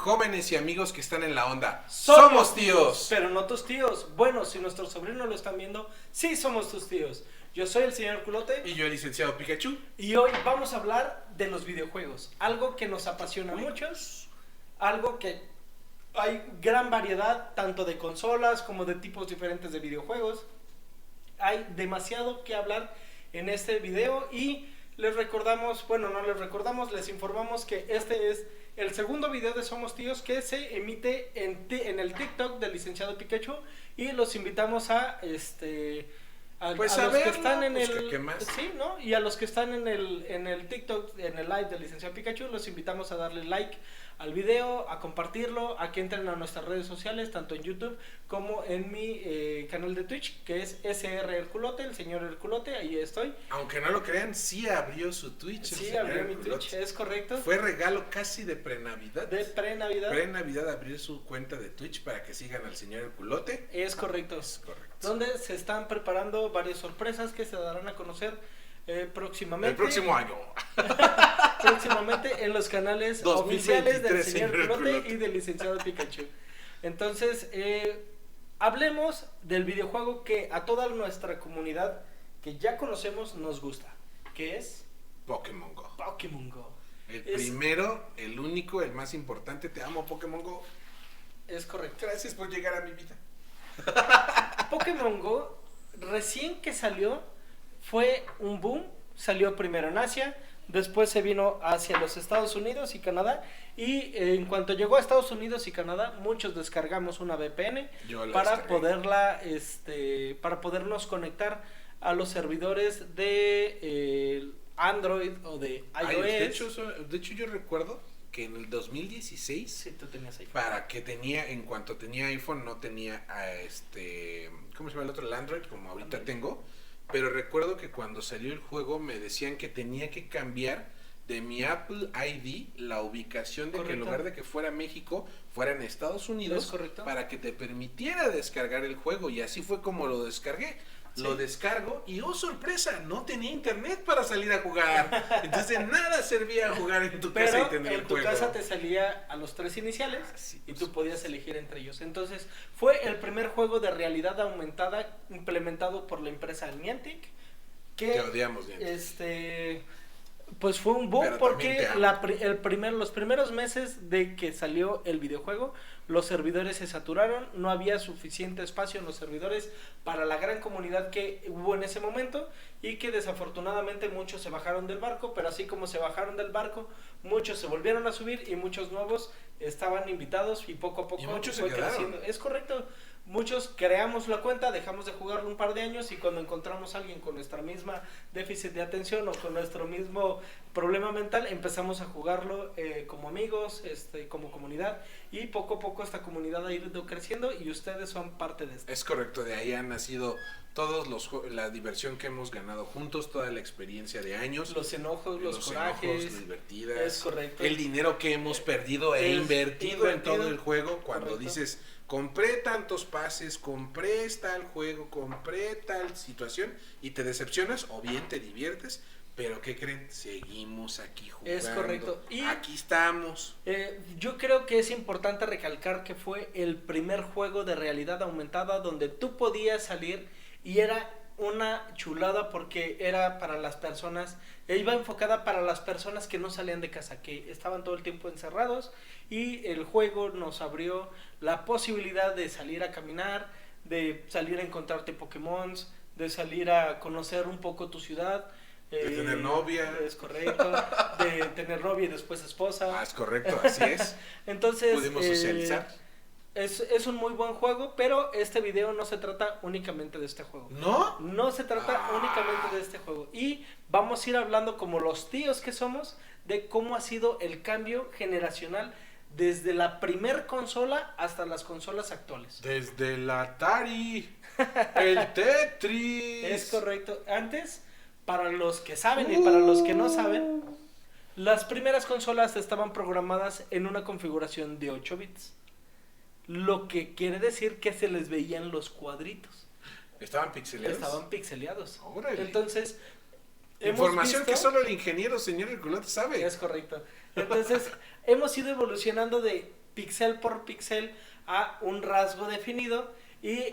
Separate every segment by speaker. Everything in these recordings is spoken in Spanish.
Speaker 1: Jóvenes y amigos que están en la onda,
Speaker 2: Somos tíos, pero no tus tíos. Bueno, si nuestros sobrinos lo están viendo, sí somos tus tíos. Yo soy el señor Culote.
Speaker 1: Y yo el licenciado Pikachu.
Speaker 2: Y hoy vamos a hablar de los videojuegos. Algo que nos apasiona a muchos. Algo que hay gran variedad, tanto de consolas como de tipos diferentes de videojuegos. Hay demasiado que hablar en este video y les recordamos, bueno, no les recordamos, les informamos que este es el segundo video de Somos Tíos que se emite en el TikTok del licenciado Pikachu y los invitamos a
Speaker 1: pues
Speaker 2: a
Speaker 1: a
Speaker 2: los
Speaker 1: verlo,
Speaker 2: que están en
Speaker 1: pues,
Speaker 2: el
Speaker 1: ¿qué más?
Speaker 2: sí, ¿no? Y a los que están en el TikTok, en el live del licenciado Pikachu, los invitamos a darle like al video, a compartirlo, a que entren a nuestras redes sociales, tanto en YouTube como en mi canal de Twitch, que es SR El Culote, el señor El Culote, ahí estoy.
Speaker 1: Aunque no lo crean, sí abrió su Twitch.
Speaker 2: Sí, abrió mi Twitch, es correcto.
Speaker 1: Fue regalo casi de pre-Navidad.
Speaker 2: De pre-Navidad.
Speaker 1: Pre-Navidad abrir su cuenta de Twitch para que sigan al señor El Culote.
Speaker 2: Es correcto.
Speaker 1: Es correcto.
Speaker 2: Donde se están preparando varias sorpresas que se darán a conocer próximamente.
Speaker 1: El próximo año.
Speaker 2: Próximamente en los canales
Speaker 1: 2023,
Speaker 2: oficiales del señor
Speaker 1: señor
Speaker 2: Culote
Speaker 1: Culote
Speaker 2: y del licenciado Pikachu. Entonces, hablemos del videojuego que a toda nuestra comunidad que ya conocemos nos gusta, que es
Speaker 1: Pokémon Go.
Speaker 2: Pokémon Go.
Speaker 1: El primero, el único, el más importante. Te amo, Pokémon Go.
Speaker 2: Es correcto.
Speaker 1: Gracias por llegar a mi vida.
Speaker 2: Pokémon Go, recién que salió, fue un boom. Salió primero en Asia, después se vino hacia los Estados Unidos y Canadá. Y en cuanto llegó a Estados Unidos y Canadá, muchos descargamos una VPN para podernos conectar a los servidores de Android o de iOS.
Speaker 1: De hecho, yo recuerdo que en el 2016,
Speaker 2: sí, tú tenías iPhone.
Speaker 1: En cuanto tenía iPhone, no tenía ¿cómo se llama el otro? El Android, como ahorita tengo. Pero recuerdo que cuando salió el juego me decían que tenía que cambiar de mi Apple ID la ubicación de que en lugar de que fuera México, fuera en Estados Unidos, para que te permitiera descargar el juego. Y así fue como lo descargué. Sí. Lo descargo y ¡oh, sorpresa! No tenía internet para salir a jugar. Entonces de nada servía jugar en tu casa y tener el juego.
Speaker 2: Pero en tu casa te salía a los 3 iniciales y tú podías elegir entre ellos. Entonces fue el primer juego de realidad aumentada implementado por la empresa Niantic. Que
Speaker 1: te odiamos, Niantic.
Speaker 2: Pues fue un boom porque los primeros meses de que salió el videojuego, los servidores se saturaron, no había suficiente espacio en los servidores para la gran comunidad que hubo en ese momento y que desafortunadamente muchos se bajaron del barco, pero así como se bajaron del barco, muchos se volvieron a subir y muchos nuevos estaban invitados y poco a poco
Speaker 1: muchos
Speaker 2: fue
Speaker 1: se quedaron.
Speaker 2: creciendo. Es correcto. Muchos creamos la cuenta, dejamos de jugarlo un par de años y cuando encontramos a alguien con nuestra misma déficit de atención o con nuestro mismo problema mental, empezamos a jugarlo como amigos, como comunidad, y poco a poco esta comunidad ha ido creciendo y ustedes son parte de esto.
Speaker 1: Es correcto, de ahí han nacido todos la diversión que hemos ganado juntos, toda la experiencia de años,
Speaker 2: los enojos, los corajes,
Speaker 1: las divertidas,
Speaker 2: es correcto,
Speaker 1: el dinero que hemos perdido e invertido en todo el juego. Cuando dices, compré tantos pases, compré tal juego, compré tal situación, y te decepcionas o bien te diviertes, pero ¿qué creen? Seguimos aquí jugando.
Speaker 2: Es correcto. Y
Speaker 1: aquí estamos.
Speaker 2: Yo creo que es importante recalcar que fue el primer juego de realidad aumentada donde tú podías salir y era una chulada porque era para las personas, iba enfocada para las personas que no salían de casa, que estaban todo el tiempo encerrados, y el juego nos abrió la posibilidad de salir a caminar, de salir a encontrarte Pokémon, de salir a conocer un poco tu ciudad.
Speaker 1: De tener novia.
Speaker 2: Es correcto. De tener novia y después esposa.
Speaker 1: Es correcto, así es.
Speaker 2: Entonces
Speaker 1: pudimos socializar.
Speaker 2: Es un muy buen juego, pero este video no se trata únicamente de este juego.
Speaker 1: ¿No?
Speaker 2: No se trata únicamente de este juego. Y vamos a ir hablando como los tíos que somos de cómo ha sido el cambio generacional desde la primer consola hasta las consolas actuales.
Speaker 1: Desde el Atari, el Tetris.
Speaker 2: Es correcto. Antes, para los que saben y para los que no saben, las primeras consolas estaban programadas en una configuración de 8 bits. Lo que quiere decir que se les veían los cuadritos.
Speaker 1: ¿Estaban pixeleados?
Speaker 2: Estaban pixeleados.
Speaker 1: Órale.
Speaker 2: Entonces,
Speaker 1: información que solo el ingeniero señor El Culote sabe.
Speaker 2: Es correcto. Entonces, hemos ido evolucionando de píxel por píxel a un rasgo definido. Y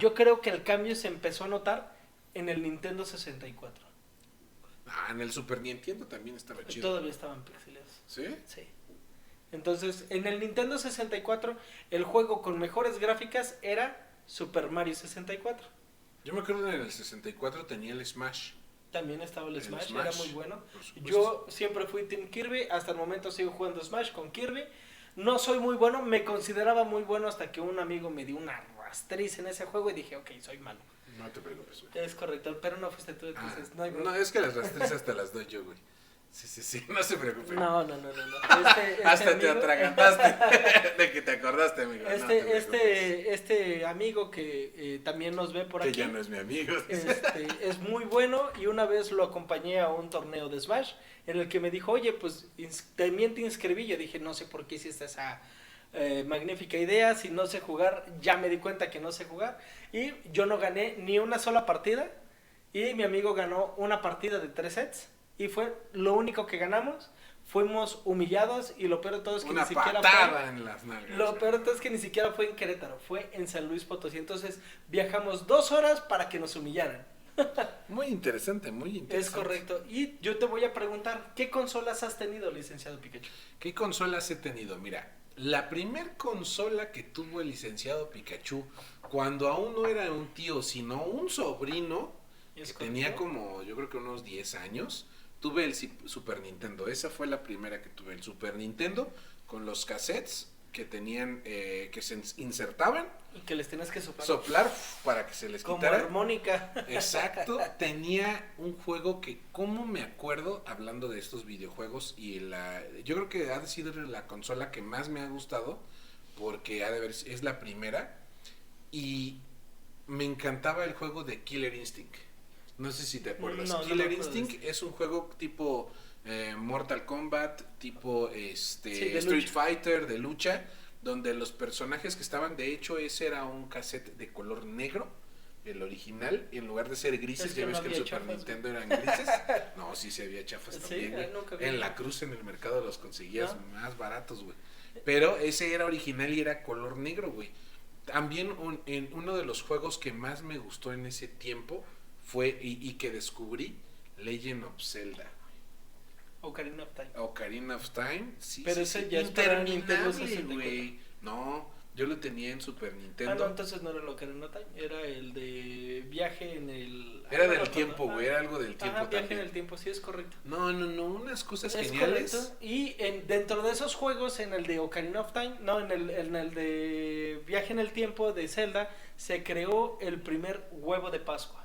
Speaker 2: yo creo que el cambio se empezó a notar en el Nintendo 64.
Speaker 1: En el Super Nintendo también estaba chido.
Speaker 2: Todavía estaban pixelados.
Speaker 1: ¿Sí?
Speaker 2: Sí. Entonces, en el Nintendo 64, el juego con mejores gráficas era Super Mario 64.
Speaker 1: Yo me acuerdo que en el 64 tenía el Smash.
Speaker 2: También estaba el Smash, era muy bueno.
Speaker 1: Por
Speaker 2: Yo siempre fui Team Kirby, hasta el momento sigo jugando Smash con Kirby. No soy muy bueno, me consideraba muy bueno hasta que un amigo me dio una rastriz en ese juego y dije, ok, soy malo.
Speaker 1: No te preocupes, güey.
Speaker 2: Es correcto, pero no fuiste tú, entonces no hay
Speaker 1: No, es que las rastrizas te las doy yo, güey. Sí, no se preocupe.
Speaker 2: No.
Speaker 1: Hasta te atragantaste de que te acordaste, amigo.
Speaker 2: Este amigo que también nos ve por
Speaker 1: que
Speaker 2: aquí.
Speaker 1: Que ya no es mi amigo.
Speaker 2: Es muy bueno y una vez lo acompañé a un torneo de Smash en el que me dijo, oye, pues también te inscribí. Yo dije, no sé por qué hiciste esa magnífica idea, si no sé jugar, ya me di cuenta que no sé jugar. Y yo no gané ni una sola partida y mi amigo ganó una partida de 3 sets. Y fue lo único que ganamos. Fuimos humillados y lo peor de todo es que
Speaker 1: una
Speaker 2: ni siquiera
Speaker 1: patada en las nalgas.
Speaker 2: Lo peor de todo es que ni siquiera fue en Querétaro, fue en San Luis Potosí. Entonces viajamos 2 horas para que nos humillaran.
Speaker 1: Muy interesante, muy interesante.
Speaker 2: Es correcto. Y yo te voy a preguntar, ¿qué consolas has tenido, licenciado Pikachu?
Speaker 1: ¿Qué consolas he tenido? Mira, la primer consola que tuvo el licenciado Pikachu, cuando aún no era un tío, sino un sobrino, que tenía como, yo creo que unos 10 años, tuve el Super Nintendo. Esa fue la primera que tuve, el Super Nintendo, con los cassettes que tenían, que se insertaban.
Speaker 2: Y que les tenías que
Speaker 1: soplar para que se les
Speaker 2: como
Speaker 1: quitara.
Speaker 2: Como armónica.
Speaker 1: Exacto. Tenía un juego que, ¿cómo me acuerdo? Hablando de estos videojuegos, y yo creo que ha sido la consola que más me ha gustado, porque es la primera, y me encantaba el juego de Killer Instinct. No sé si te acuerdas. Killer Instinct es un juego tipo Mortal Kombat, tipo Street Fighter, de lucha, donde los personajes que estaban, de hecho ese era un cassette de color negro, el original, y en lugar de ser grises, ya ves que el Super Nintendo eran grises. No, sí se había chafas también, güey. En la Cruz, en el mercado, los conseguías más baratos, güey. Pero ese era original y era color negro, güey. También en uno de los juegos que más me gustó en ese tiempo fue, y que descubrí, Legend of Zelda.
Speaker 2: Ocarina of Time.
Speaker 1: Ocarina of Time, sí.
Speaker 2: Pero ese ya es para Nintendo 64.
Speaker 1: Güey. No, yo lo tenía en Super Nintendo.
Speaker 2: No, entonces no era el Ocarina of Time, era el de viaje en el...
Speaker 1: Era del tiempo, güey, era algo del tiempo
Speaker 2: viaje
Speaker 1: también.
Speaker 2: en el tiempo, sí, es correcto.
Speaker 1: No, unas cosas
Speaker 2: es
Speaker 1: geniales.
Speaker 2: Correcto. Y dentro de esos juegos, en el de Ocarina of Time, no, en el de viaje en el tiempo de Zelda, se creó el primer huevo de Pascua.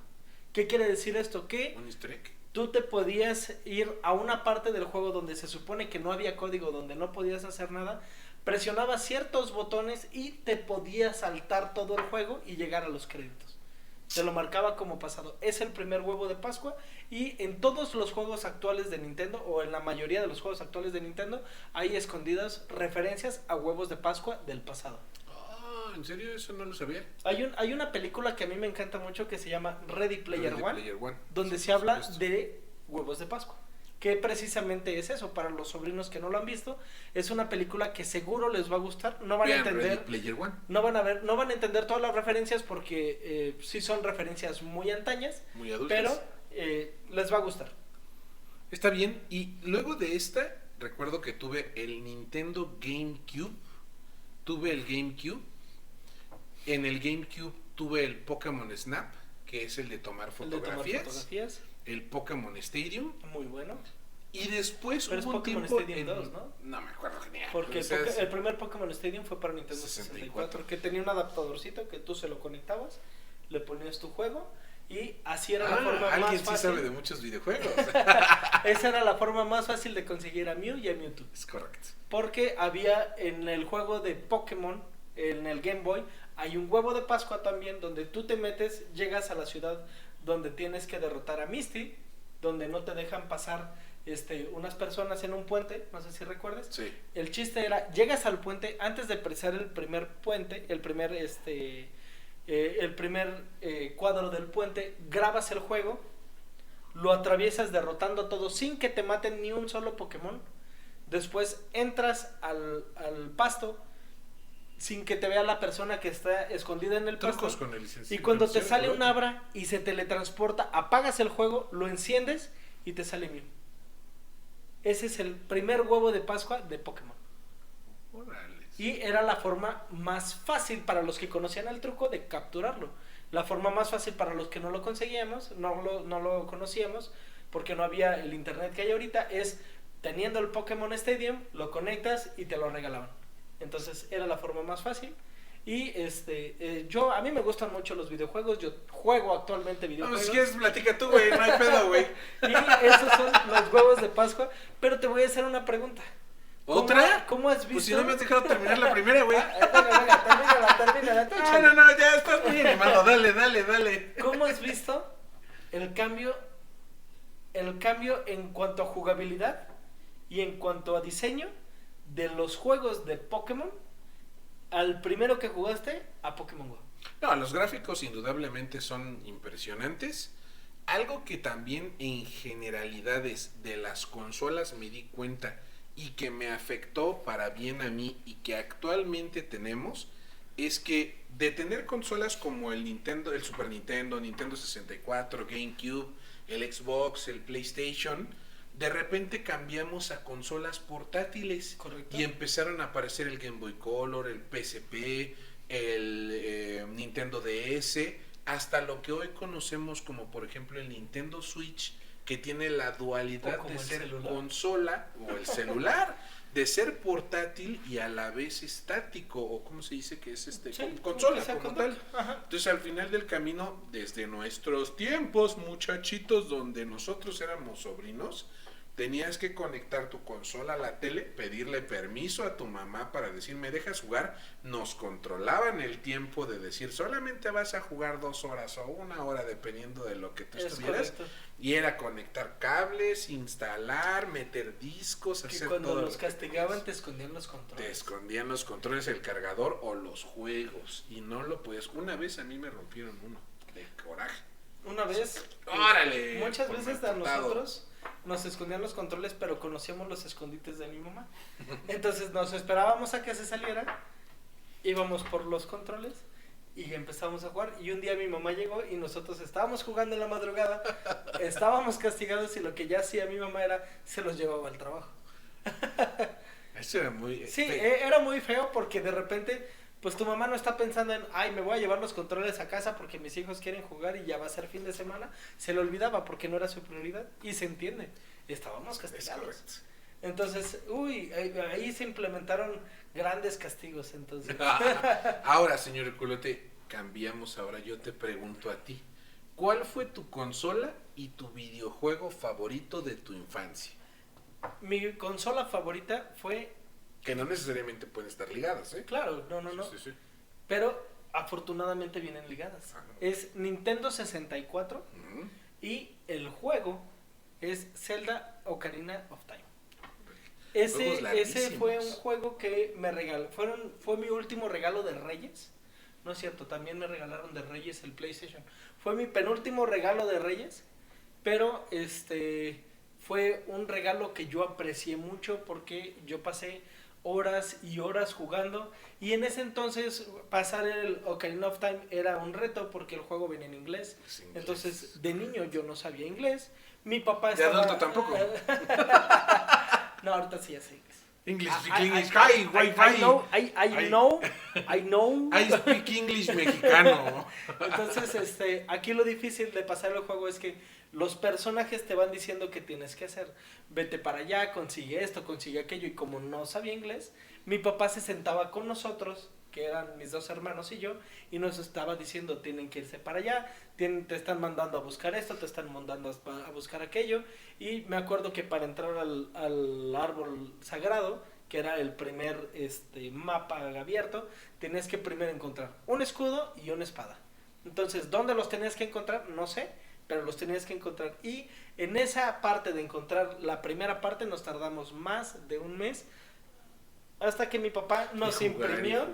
Speaker 2: ¿Qué quiere decir esto? Que
Speaker 1: un easter egg.
Speaker 2: Tú te podías ir a una parte del juego donde se supone que no había código, donde no podías hacer nada, presionabas ciertos botones y te podías saltar todo el juego y llegar a los créditos. Te lo marcaba como pasado. Es el primer huevo de Pascua, y en todos los juegos actuales de Nintendo, o en la mayoría de los juegos actuales de Nintendo, hay escondidas referencias a huevos de Pascua del pasado.
Speaker 1: ¿En serio? Eso no lo sabía.
Speaker 2: Hay una película que a mí me encanta mucho que se llama Ready Player One, donde
Speaker 1: sí,
Speaker 2: se habla de huevos de Pascua, que precisamente es eso. Para los sobrinos que no lo han visto, es una película que seguro les va a gustar. No van a entender
Speaker 1: Ready Player One.
Speaker 2: no van a entender todas las referencias, porque sí son referencias muy antañas,
Speaker 1: muy adultas,
Speaker 2: pero les va a gustar.
Speaker 1: Está bien. Y luego de esta, recuerdo que tuve el Nintendo GameCube. Tuve el GameCube. En el GameCube tuve el Pokémon Snap, que es el de tomar fotografías. El Pokémon Stadium.
Speaker 2: Muy bueno.
Speaker 1: Y después
Speaker 2: pero
Speaker 1: hubo
Speaker 2: un Pokémon
Speaker 1: tiempo
Speaker 2: Stadium 2, ¿no?
Speaker 1: No me acuerdo genial.
Speaker 2: Porque el primer Pokémon Stadium fue para Nintendo 64, que tenía un adaptadorcito que tú se lo conectabas, le ponías tu juego, y así era la forma más fácil.
Speaker 1: Alguien sí sabe de muchos videojuegos.
Speaker 2: Esa era la forma más fácil de conseguir a Mew y a Mewtwo.
Speaker 1: Es correcto.
Speaker 2: Porque había en el juego de Pokémon, en el Game Boy, hay un huevo de Pascua también, donde tú te metes, llegas a la ciudad donde tienes que derrotar a Misty, donde no te dejan pasar unas personas en un puente, no sé si recuerdas.
Speaker 1: Sí.
Speaker 2: El chiste era, llegas al puente, antes de pisar el primer puente, el primer cuadro del puente, grabas el juego, lo atraviesas derrotando a todos sin que te maten ni un solo Pokémon. Después entras al pasto, sin que te vea la persona que está escondida en el pasto.
Speaker 1: Trucos con el licenciado.
Speaker 2: Y cuando te sale un Abra y se teletransporta, apagas el juego, lo enciendes y te sale Mew. Ese es el primer huevo de Pascua de Pokémon.
Speaker 1: Órales.
Speaker 2: Y era la forma más fácil para los que conocían el truco de capturarlo. La forma más fácil para los que no lo conseguíamos, no lo conocíamos, porque no había el internet que hay ahorita, es teniendo el Pokémon Stadium, lo conectas y te lo regalaban. Entonces era la forma más fácil. Y a mí me gustan mucho los videojuegos, yo juego actualmente videojuegos.
Speaker 1: No, si quieres platica tú, güey, no hay pedo, güey.
Speaker 2: Y esos son los huevos de Pascua, pero te voy a hacer una pregunta.
Speaker 1: ¿Otra?
Speaker 2: ¿Cómo has visto?
Speaker 1: Pues si no me has dejado terminar la primera, güey.
Speaker 2: Venga, termínala.
Speaker 1: No, ya estás muy animado, dale.
Speaker 2: ¿Cómo has visto el cambio en cuanto a jugabilidad y en cuanto a diseño de los juegos de Pokémon al primero que jugaste a Pokémon Go?
Speaker 1: No, los gráficos indudablemente son impresionantes. Algo que también en generalidades de las consolas me di cuenta y que me afectó para bien a mí y que actualmente tenemos, es que de tener consolas como el Nintendo, el Super Nintendo, Nintendo 64, GameCube, el Xbox, el PlayStation, de repente cambiamos a consolas portátiles.
Speaker 2: Correcto.
Speaker 1: Y empezaron a aparecer el Game Boy Color, el PSP, el Nintendo DS, hasta lo que hoy conocemos como por ejemplo el Nintendo Switch, que tiene la dualidad de ser celular, consola o el celular, de ser portátil y a la vez estático, o como se dice que es
Speaker 2: sí,
Speaker 1: consola como tal.
Speaker 2: Ajá.
Speaker 1: Entonces al final del camino, desde nuestros tiempos, muchachitos, donde nosotros éramos sobrinos, tenías que conectar tu consola a la tele, pedirle permiso a tu mamá para decir, ¿me dejas jugar? Nos controlaban el tiempo de decir, solamente vas a jugar 2 horas o 1 hora, dependiendo de lo que tú estuvieras.
Speaker 2: Correcto.
Speaker 1: Y era conectar cables, instalar, meter discos,
Speaker 2: Que
Speaker 1: hacer
Speaker 2: cuando
Speaker 1: todo.
Speaker 2: los castigaban te escondían los controles.
Speaker 1: Te escondían los controles, el cargador o los juegos. Y no lo puedes. Una vez a mí me rompieron uno, de coraje.
Speaker 2: Una vez,
Speaker 1: ¡Órale!
Speaker 2: muchas
Speaker 1: Por
Speaker 2: veces a
Speaker 1: maltratado.
Speaker 2: nosotros nos escondían los controles, pero conocíamos los escondites de mi mamá. Entonces nos esperábamos a que se saliera, íbamos por los controles y empezamos a jugar. Y un día mi mamá llegó y nosotros estábamos jugando en la madrugada, estábamos castigados y lo que ya hacía mi mamá era, se los llevaba al trabajo.
Speaker 1: Eso era muy...
Speaker 2: Sí, era muy feo porque de repente, pues tu mamá no está pensando en, ay, me voy a llevar los controles a casa porque mis hijos quieren jugar y ya va a ser fin de semana. Se le olvidaba porque no era su prioridad y se entiende, estábamos castigados. Entonces, ahí se implementaron grandes castigos, entonces.
Speaker 1: Ahora, señor Culote, cambiamos ahora. Yo te pregunto a ti, ¿cuál fue tu consola y tu videojuego favorito de tu infancia?
Speaker 2: Mi consola favorita fue...
Speaker 1: Que no necesariamente pueden estar ligadas, ¿eh?
Speaker 2: Claro, no.
Speaker 1: Sí.
Speaker 2: Pero afortunadamente vienen ligadas. Es Nintendo 64 y el juego es Zelda Ocarina of Time. Ese fue un juego que me regaló, fue mi último regalo de Reyes. No es cierto, también me regalaron de Reyes el PlayStation. Fue mi penúltimo regalo de Reyes, pero fue un regalo que yo aprecié mucho porque yo pasé horas y horas jugando, y en ese entonces pasar el Ocarina of Time era un reto porque el juego venía en inglés. Entonces de niño yo no sabía inglés, mi papá estaba...
Speaker 1: De adulto tampoco.
Speaker 2: No, ahorita sí ya sé inglés.
Speaker 1: English,
Speaker 2: I know.
Speaker 1: I speak English mexicano.
Speaker 2: Entonces, aquí lo difícil de pasar el juego es que los personajes te van diciendo qué tienes que hacer. Vete para allá, consigue esto, consigue aquello. Y como no sabía inglés, mi papá se sentaba con nosotros, que eran mis 2 hermanos y yo, y nos estaba diciendo, tienen que irse para allá, te están mandando a buscar esto, te están mandando a buscar aquello. Y me acuerdo que para entrar al árbol sagrado, que era el primer mapa abierto, tenías que primero encontrar un escudo y una espada. Entonces, ¿dónde los tenías que encontrar? No sé, pero los tenías que encontrar. Y en esa parte de encontrar la primera parte nos tardamos más de un mes, hasta que mi papá nos imprimió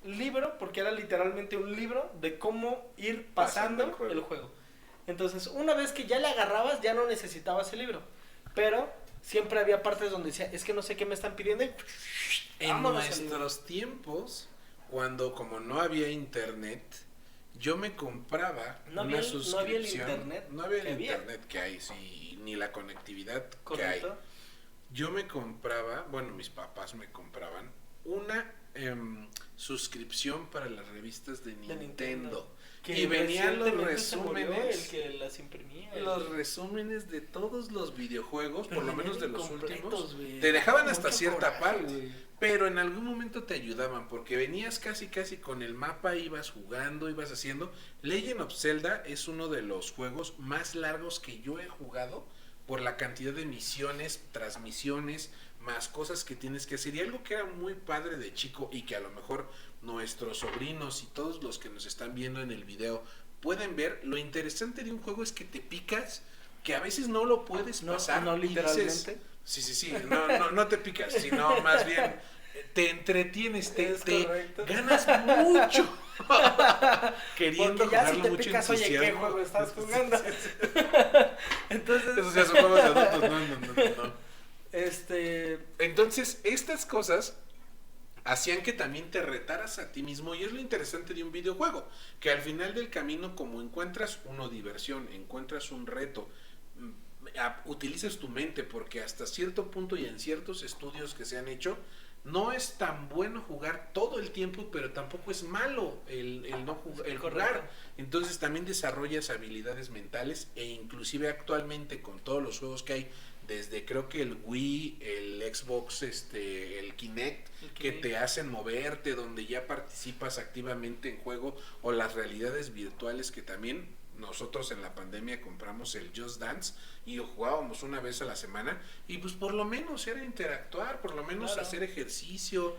Speaker 2: el libro, porque era literalmente un libro de cómo ir pasando el juego. Entonces, una vez que ya le agarrabas, ya no necesitabas el libro. Pero siempre había partes donde decía, es que no sé qué me están pidiendo. Y
Speaker 1: En
Speaker 2: vámonos al libro.
Speaker 1: nuestros tiempos, cuando como no había internet, yo me compraba
Speaker 2: No
Speaker 1: una
Speaker 2: había- no
Speaker 1: suscripción.
Speaker 2: había el internet
Speaker 1: No había el
Speaker 2: que había.
Speaker 1: internet que hay, sí, ni la conectividad que hay.
Speaker 2: Correcto.
Speaker 1: Yo me compraba, bueno, mis papás me compraban una suscripción para las revistas de Nintendo.
Speaker 2: Nintendo.
Speaker 1: Y venían los
Speaker 2: recientemente se murió
Speaker 1: resúmenes.
Speaker 2: el que las imprimía.
Speaker 1: Los resúmenes de todos los videojuegos,
Speaker 2: Pero
Speaker 1: por lo menos de
Speaker 2: venían
Speaker 1: los
Speaker 2: incompletos,
Speaker 1: últimos,
Speaker 2: güey.
Speaker 1: te dejaban
Speaker 2: Mucho
Speaker 1: hasta cierta
Speaker 2: coraje,
Speaker 1: parte,
Speaker 2: güey.
Speaker 1: pero en algún momento te ayudaban, porque venías casi con el mapa, ibas jugando, ibas haciendo. Legend of Zelda es uno de los juegos más largos que yo he jugado, por la cantidad de misiones, transmisiones, más cosas que tienes que hacer. Y algo que era muy padre de chico y que a lo mejor nuestros sobrinos y todos los que nos están viendo en el video pueden ver, lo interesante de un juego es que te picas, que a veces no lo puedes
Speaker 2: No,
Speaker 1: pasar.
Speaker 2: no
Speaker 1: y
Speaker 2: literalmente.
Speaker 1: dices, sí, no te picas, sino más bien te entretienes,
Speaker 2: Es
Speaker 1: te
Speaker 2: correcto.
Speaker 1: ganas mucho queriendo
Speaker 2: Porque ya si
Speaker 1: jugarlo,
Speaker 2: te
Speaker 1: mucho
Speaker 2: picas, oye, ¿qué
Speaker 1: entusiasmo.
Speaker 2: juego estás jugando? Entonces,
Speaker 1: Esos ya son juegos de adultos, no. Entonces, estas cosas hacían que también te retaras a ti mismo, y es lo interesante de un videojuego, que al final del camino, como encuentras una diversión, encuentras un reto, utilizas tu mente, porque hasta cierto punto y en ciertos estudios que se han hecho, no es tan bueno jugar todo el tiempo, pero tampoco es malo el no jugar, el jugar. Entonces también desarrollas habilidades mentales, e inclusive actualmente con todos los juegos que hay, desde creo que el Wii, el Xbox, el Kinect, que te hacen moverte, donde ya participas activamente en juego, o las realidades virtuales, que también nosotros en la pandemia compramos el Just Dance y lo jugábamos una vez a la semana, y pues por lo menos era interactuar, por lo menos
Speaker 2: Claro.
Speaker 1: hacer ejercicio,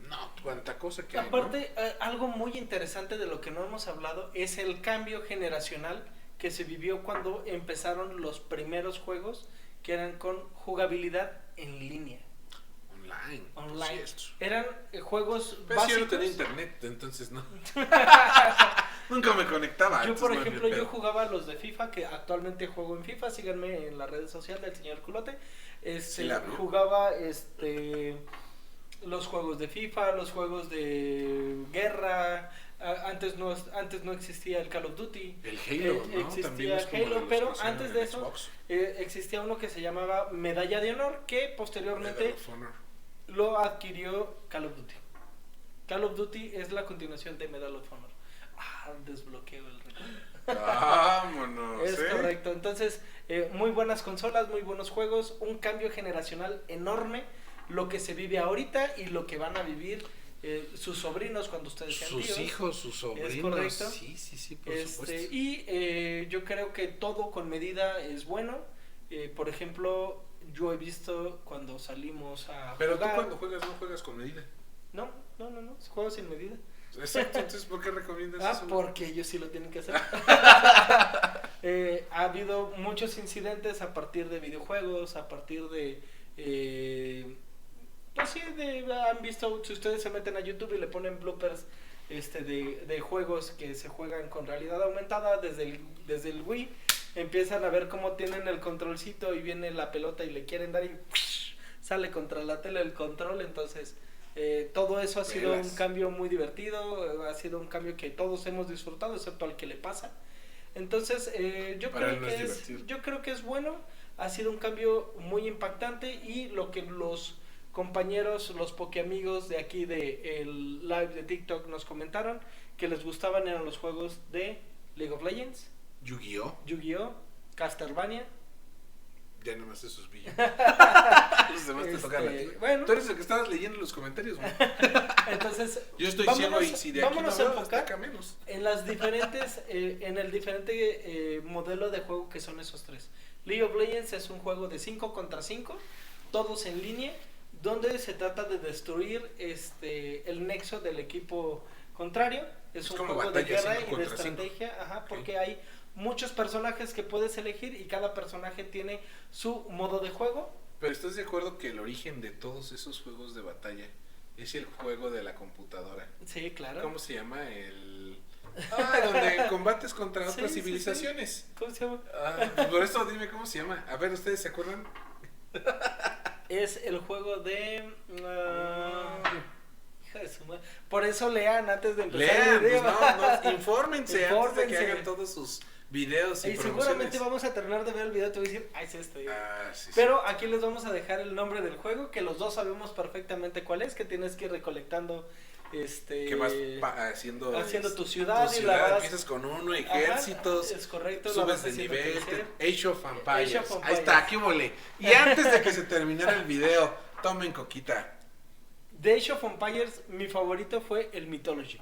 Speaker 1: no, cuánta cosa que
Speaker 2: aparte, algo muy interesante de lo que no hemos hablado es el cambio generacional que se vivió cuando empezaron los primeros juegos que eran con jugabilidad en línea.
Speaker 1: ¿no?
Speaker 2: Online.
Speaker 1: Sí,
Speaker 2: Eran juegos
Speaker 1: pero si yo no
Speaker 2: básicos.
Speaker 1: tenía internet, entonces no. Nunca me conectaba.
Speaker 2: Yo, por
Speaker 1: entonces no
Speaker 2: ejemplo,
Speaker 1: había
Speaker 2: yo
Speaker 1: pedo.
Speaker 2: jugaba los de FIFA, que actualmente juego en FIFA, síganme en las redes sociales del señor Culote.
Speaker 1: Sí, la vi.
Speaker 2: Jugaba los juegos de FIFA, los juegos de guerra. Antes no existía el Call of Duty.
Speaker 1: El Halo, ¿no?
Speaker 2: Existía
Speaker 1: También es como de
Speaker 2: Halo,
Speaker 1: los
Speaker 2: pero
Speaker 1: que se llaman
Speaker 2: antes
Speaker 1: en
Speaker 2: de eso
Speaker 1: Xbox.
Speaker 2: existía uno que se llamaba Medalla de Honor, que
Speaker 1: Medal
Speaker 2: posteriormente
Speaker 1: of Honor.
Speaker 2: lo adquirió Call of Duty. Call of Duty es la continuación de Medal of Honor. Desbloqueo el recuerdo.
Speaker 1: Vámonos.
Speaker 2: Es correcto. Entonces, muy buenas consolas, muy buenos juegos, un cambio generacional enorme, lo que se vive ahorita y lo que van a vivir sus sobrinos cuando ustedes sean
Speaker 1: Sus
Speaker 2: tíos.
Speaker 1: hijos, sus sobrinos.
Speaker 2: Es correcto.
Speaker 1: Sí, por supuesto.
Speaker 2: Y yo creo que todo con medida es bueno. Por ejemplo, yo he visto cuando salimos a
Speaker 1: Pero
Speaker 2: jugar.
Speaker 1: tú cuando juegas no juegas con medida.
Speaker 2: No, juego sin medida.
Speaker 1: Exacto, entonces ¿por qué recomiendas eso?
Speaker 2: Porque ellos sí lo tienen que hacer. Ha habido muchos incidentes a partir de videojuegos, a partir de... pues sí, han visto, si ustedes se meten a YouTube y le ponen bloopers de juegos que se juegan con realidad aumentada desde el Wii, empiezan a ver cómo tienen el controlcito y viene la pelota y le quieren dar y sale contra la tele el control. Entonces todo eso ha sido un cambio muy divertido, ha sido un cambio que todos hemos disfrutado, excepto al que le pasa. Entonces yo creo que es bueno, ha sido un cambio muy impactante, y lo que los compañeros, los pokeamigos de aquí de el live de TikTok nos comentaron que les gustaban eran los juegos de League of Legends, Yu-Gi-Oh, Castlevania.
Speaker 1: Ya nomás esos vi. Los demás te tocan a ti.
Speaker 2: Bueno.
Speaker 1: Tú eres el que estabas leyendo los comentarios, güey.
Speaker 2: Entonces,
Speaker 1: yo estoy ciego, y si de aquí no
Speaker 2: a
Speaker 1: veo,
Speaker 2: enfocar
Speaker 1: acá menos.
Speaker 2: en las diferentes, en el diferente modelo de juego que son esos tres. League of Legends es un juego de 5 contra 5, todos en línea, donde se trata de destruir el nexo del equipo contrario. Es un juego de guerra y de estrategia, porque hay muchos personajes que puedes elegir y cada personaje tiene su modo de juego.
Speaker 1: Pero ¿estás de acuerdo que el origen de todos esos juegos de batalla es el juego de la computadora?
Speaker 2: Sí, claro.
Speaker 1: ¿Cómo se llama? Donde combates contra otras civilizaciones.
Speaker 2: ¿Cómo se llama?
Speaker 1: Por eso dime cómo se llama. A ver, ¿ustedes se acuerdan?
Speaker 2: Es el juego de... hija de su madre. Por eso lean antes de empezar
Speaker 1: Lean,
Speaker 2: el video.
Speaker 1: pues infórmense antes de que
Speaker 2: Infórmense.
Speaker 1: hagan todos sus videos y
Speaker 2: Y
Speaker 1: promociones.
Speaker 2: seguramente vamos a terminar de ver el video, te voy a decir, es esto.
Speaker 1: Sí,
Speaker 2: Pero aquí les vamos a dejar el nombre del juego, que los dos sabemos perfectamente cuál es, que tienes que ir recolectando
Speaker 1: que vas haciendo
Speaker 2: tu ciudad, y la
Speaker 1: ciudad,
Speaker 2: vas...
Speaker 1: empiezas con uno, ejércitos,
Speaker 2: es correcto, la
Speaker 1: subes
Speaker 2: vas
Speaker 1: de
Speaker 2: haciendo
Speaker 1: nivel,
Speaker 2: crecer.
Speaker 1: Age of Empires.
Speaker 2: Age of
Speaker 1: Ahí
Speaker 2: Empires.
Speaker 1: está, aquí volé. Y antes de que se terminara el video, tomen coquita.
Speaker 2: De Age of Empires, mi favorito fue el Mythology,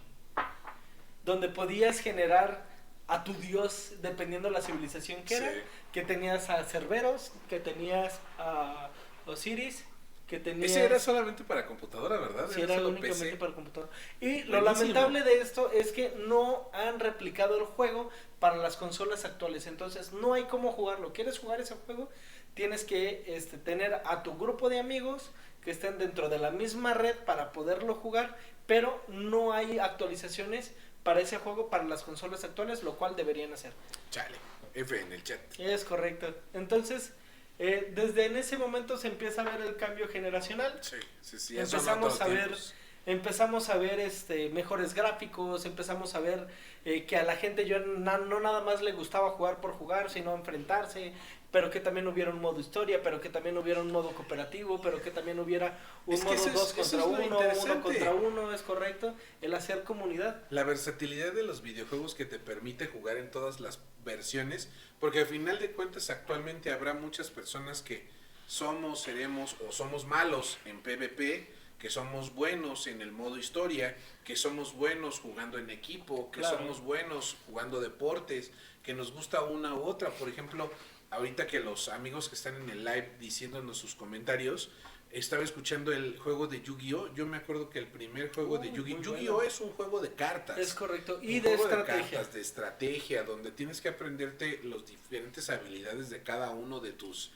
Speaker 2: donde podías generar a tu dios dependiendo de la civilización que era,
Speaker 1: Sí.
Speaker 2: que tenías a Cerberos, que tenías a Osiris, que tenías...
Speaker 1: Ese era solamente para computadora, ¿verdad?
Speaker 2: Sí, era
Speaker 1: solo
Speaker 2: únicamente
Speaker 1: PC.
Speaker 2: para computadora. Y lo
Speaker 1: Buenísimo.
Speaker 2: lamentable de esto es que no han replicado el juego para las consolas actuales. Entonces no hay cómo jugarlo. ¿Quieres jugar ese juego? Tienes que tener a tu grupo de amigos que estén dentro de la misma red para poderlo jugar, pero no hay actualizaciones para ese juego para las consolas actuales, lo cual deberían hacer.
Speaker 1: Chale, F en el chat.
Speaker 2: Es correcto. Entonces, desde en ese momento se empieza a ver el cambio generacional.
Speaker 1: Sí, ya son
Speaker 2: Empezamos
Speaker 1: otros
Speaker 2: a ver
Speaker 1: tiempos.
Speaker 2: empezamos a ver mejores gráficos, empezamos a ver que a la gente no nada más le gustaba jugar por jugar, sino enfrentarse, pero que también hubiera un modo historia, pero que también hubiera un modo cooperativo, pero que también hubiera un
Speaker 1: Es que
Speaker 2: modo
Speaker 1: eso
Speaker 2: 2
Speaker 1: es
Speaker 2: contra
Speaker 1: lo
Speaker 2: 1, 1
Speaker 1: interesante.
Speaker 2: contra 1, es correcto, el hacer comunidad.
Speaker 1: La versatilidad de los videojuegos que te permite jugar en todas las versiones, porque al final de cuentas actualmente habrá muchas personas que seremos o somos malos en PvP, que somos buenos en el modo historia, que somos buenos jugando en equipo, que
Speaker 2: Claro.
Speaker 1: somos buenos jugando deportes, que nos gusta una u otra. Por ejemplo, ahorita que los amigos que están en el live diciéndonos sus comentarios, estaba escuchando el juego de Yu-Gi-Oh! Yo me acuerdo que el primer juego de Yu-Gi-Oh!
Speaker 2: Muy
Speaker 1: Yu-Gi-Oh!
Speaker 2: bueno.
Speaker 1: Es un juego de cartas.
Speaker 2: Es correcto, y
Speaker 1: Un
Speaker 2: de
Speaker 1: juego
Speaker 2: estrategia.
Speaker 1: cartas, de estrategia, donde tienes que aprenderte las diferentes habilidades de cada uno de tus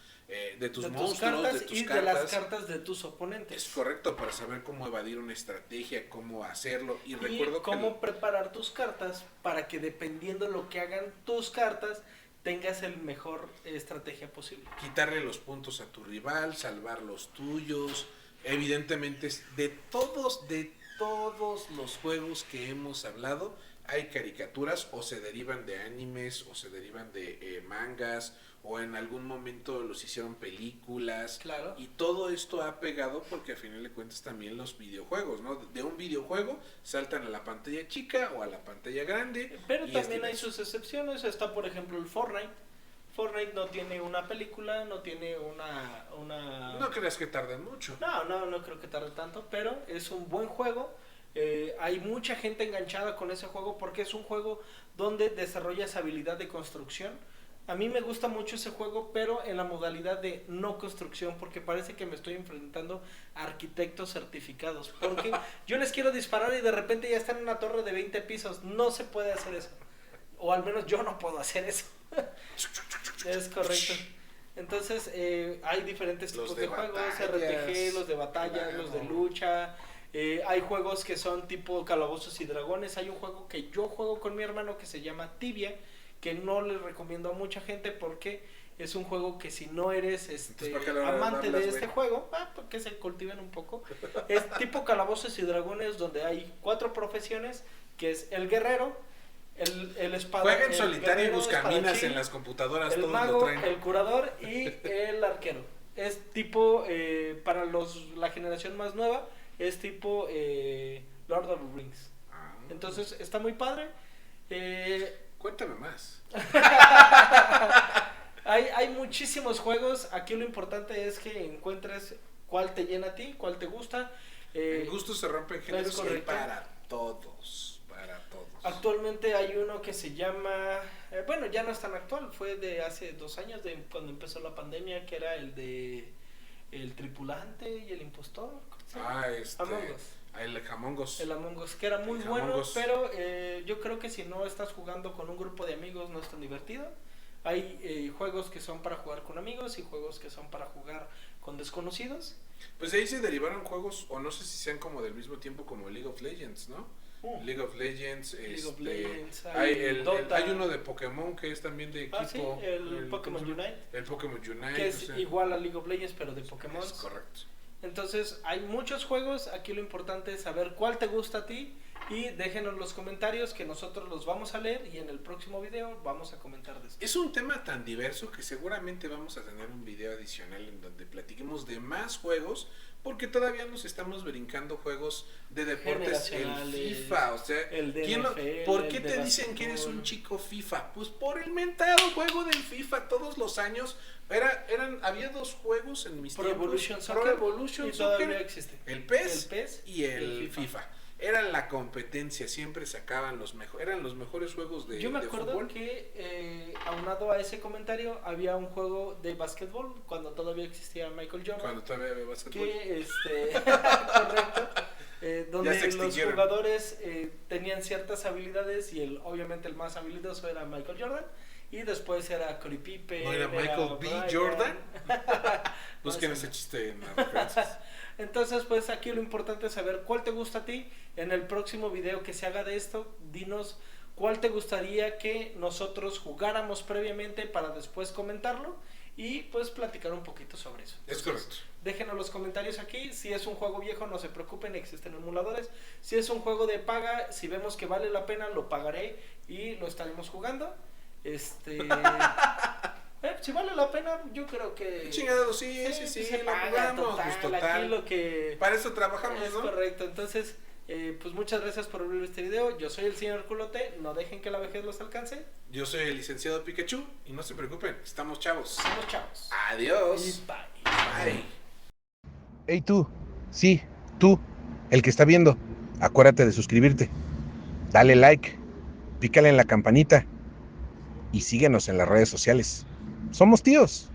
Speaker 1: monstruos,
Speaker 2: cartas
Speaker 1: de tus
Speaker 2: y
Speaker 1: cartas.
Speaker 2: de las cartas de tus oponentes.
Speaker 1: Es correcto, para saber cómo evadir una estrategia, cómo hacerlo. Y
Speaker 2: Y
Speaker 1: recuerdo
Speaker 2: cómo preparar tus cartas para que dependiendo de lo que hagan tus cartas, tengas el mejor estrategia posible.
Speaker 1: quitarle los puntos a tu rival, salvar los tuyos. Evidentemente, de todos los juegos que hemos hablado, hay caricaturas o se derivan de animes o se derivan de mangas o en algún momento los hicieron películas.
Speaker 2: Claro.
Speaker 1: Y todo esto ha pegado porque al final de cuentas también los videojuegos, ¿no? De un videojuego saltan a la pantalla chica o a la pantalla grande.
Speaker 2: Pero
Speaker 1: y
Speaker 2: también hay
Speaker 1: diverso.
Speaker 2: sus excepciones. Está, por ejemplo, el Fortnite. Fortnite no tiene una película, no tiene una...
Speaker 1: No creas que tarden mucho.
Speaker 2: No creo que tarde tanto, pero es un buen juego. Hay mucha gente enganchada con ese juego porque es un juego donde desarrollas habilidad de construcción. A mí me gusta mucho ese juego, pero en la modalidad de no construcción, porque parece que me estoy enfrentando a arquitectos certificados. Porque yo les quiero disparar y de repente ya están en una torre de 20 pisos. No se puede hacer eso. O al menos yo no puedo hacer eso. Es correcto. Entonces, hay diferentes
Speaker 1: Los
Speaker 2: tipos
Speaker 1: de
Speaker 2: de juegos,
Speaker 1: batallas,
Speaker 2: RPG, los de batalla,
Speaker 1: claro.
Speaker 2: los de lucha. Hay juegos que son tipo Calabozos y Dragones. Hay un juego que yo juego con mi hermano que se llama Tibia, que no les recomiendo a mucha gente porque es un juego que si no eres
Speaker 1: ¿por qué no
Speaker 2: amante
Speaker 1: hablas,
Speaker 2: de este
Speaker 1: güey?
Speaker 2: juego, porque se cultiven un poco. Es tipo Calabozos y Dragones donde hay 4 profesiones, que es el guerrero, el espada,
Speaker 1: Juega en
Speaker 2: el
Speaker 1: solitario y
Speaker 2: guerrero,
Speaker 1: buscaminas
Speaker 2: espadachín,
Speaker 1: en las computadoras,
Speaker 2: el
Speaker 1: todos
Speaker 2: mago,
Speaker 1: lo traen.
Speaker 2: el curador y el arquero. Es tipo, para la generación más nueva, es tipo Lord of the Rings.
Speaker 1: Ah.
Speaker 2: Entonces está muy padre.
Speaker 1: Cuéntame más.
Speaker 2: Hay muchísimos juegos. Aquí lo importante es que encuentres cuál te llena a ti, cuál te gusta.
Speaker 1: El gusto se rompe en géneros y hay
Speaker 2: correcto.
Speaker 1: para todos.
Speaker 2: Actualmente hay uno que se llama, bueno, ya no es tan actual, fue de hace 2 años, de cuando empezó la pandemia, que era el de el tripulante y el impostor. ¿Cómo se llama? Among Us.
Speaker 1: El Among Us.
Speaker 2: El Among Us, que era muy
Speaker 1: El
Speaker 2: bueno,
Speaker 1: Among Us.
Speaker 2: pero yo creo que si no estás jugando con un grupo de amigos no es tan divertido. Hay juegos que son para jugar con amigos y juegos que son para jugar con desconocidos.
Speaker 1: Pues de ahí se derivaron juegos, o no sé si sean como del mismo tiempo como League of Legends, ¿no? League of Legends,
Speaker 2: League of Legends,
Speaker 1: hay
Speaker 2: Dota.
Speaker 1: hay uno de Pokémon que es también de equipo.
Speaker 2: Sí, el Pokémon Unite.
Speaker 1: El Pokémon Unite.
Speaker 2: Que es igual a League of Legends, pero de Pokémon.
Speaker 1: Es correcto.
Speaker 2: Entonces, hay muchos juegos. Aquí lo importante es saber cuál te gusta a ti. Y déjenos los comentarios que nosotros los vamos a leer. Y en el próximo video vamos a comentar de esto.
Speaker 1: Es un tema tan diverso que seguramente vamos a tener un video adicional en donde platiquemos de más juegos. Porque todavía nos estamos brincando juegos de deportes. El FIFA, o sea,
Speaker 2: el de NFL,
Speaker 1: ¿por qué
Speaker 2: el
Speaker 1: te
Speaker 2: de
Speaker 1: dicen que eres
Speaker 2: básquetbol?
Speaker 1: un chico FIFA? Pues por el mentado juego del FIFA todos los años. Había dos juegos en mis
Speaker 2: Pro
Speaker 1: tiempos.
Speaker 2: Evolution
Speaker 1: Pro
Speaker 2: Soccer
Speaker 1: Evolution
Speaker 2: y todavía
Speaker 1: Soccer,
Speaker 2: existe.
Speaker 1: el PES,
Speaker 2: El PES
Speaker 1: y el FIFA. Eran la competencia, siempre sacaban eran los mejores juegos de
Speaker 2: Yo me acuerdo
Speaker 1: fútbol.
Speaker 2: que aunado a ese comentario había un juego de básquetbol cuando todavía existía Michael Jordan.
Speaker 1: Cuando todavía había básquetbol.
Speaker 2: Que correcto,
Speaker 1: Ya
Speaker 2: donde
Speaker 1: se
Speaker 2: los
Speaker 1: extinguieron.
Speaker 2: jugadores tenían ciertas habilidades y obviamente el más habilidoso era Michael Jordan y después era Corey Pippen.
Speaker 1: ¿No era Michael B.
Speaker 2: Bryant.
Speaker 1: Jordan? Busquen
Speaker 2: No,
Speaker 1: ese chiste en las referencias.
Speaker 2: Entonces, pues aquí lo importante es saber cuál te gusta a ti. En el próximo video que se haga de esto, dinos cuál te gustaría que nosotros jugáramos previamente para después comentarlo y pues platicar un poquito sobre eso.
Speaker 1: Es correcto.
Speaker 2: Déjenos los comentarios aquí. Si es un juego viejo, no se preocupen, existen emuladores. Si es un juego de paga, si vemos que vale la pena, lo pagaré y lo estaremos jugando. Si vale la pena, yo creo que...
Speaker 1: Chingado, sí,
Speaker 2: se
Speaker 1: lo
Speaker 2: paga,
Speaker 1: jugamos, pues total.
Speaker 2: Aquí lo que...
Speaker 1: Para eso trabajamos,
Speaker 2: Es
Speaker 1: ¿no?
Speaker 2: correcto, entonces, pues muchas gracias por ver este video. Yo soy el señor Culote, no dejen que la vejez los alcance.
Speaker 1: Yo soy el licenciado Pikachu y no se preocupen, estamos chavos.
Speaker 2: Somos chavos.
Speaker 1: Adiós.
Speaker 2: Y bye.
Speaker 1: Bye.
Speaker 3: Hey tú, sí, tú, el que está viendo, acuérdate de suscribirte, dale like, pícale en la campanita y síguenos en las redes sociales. Somos tíos.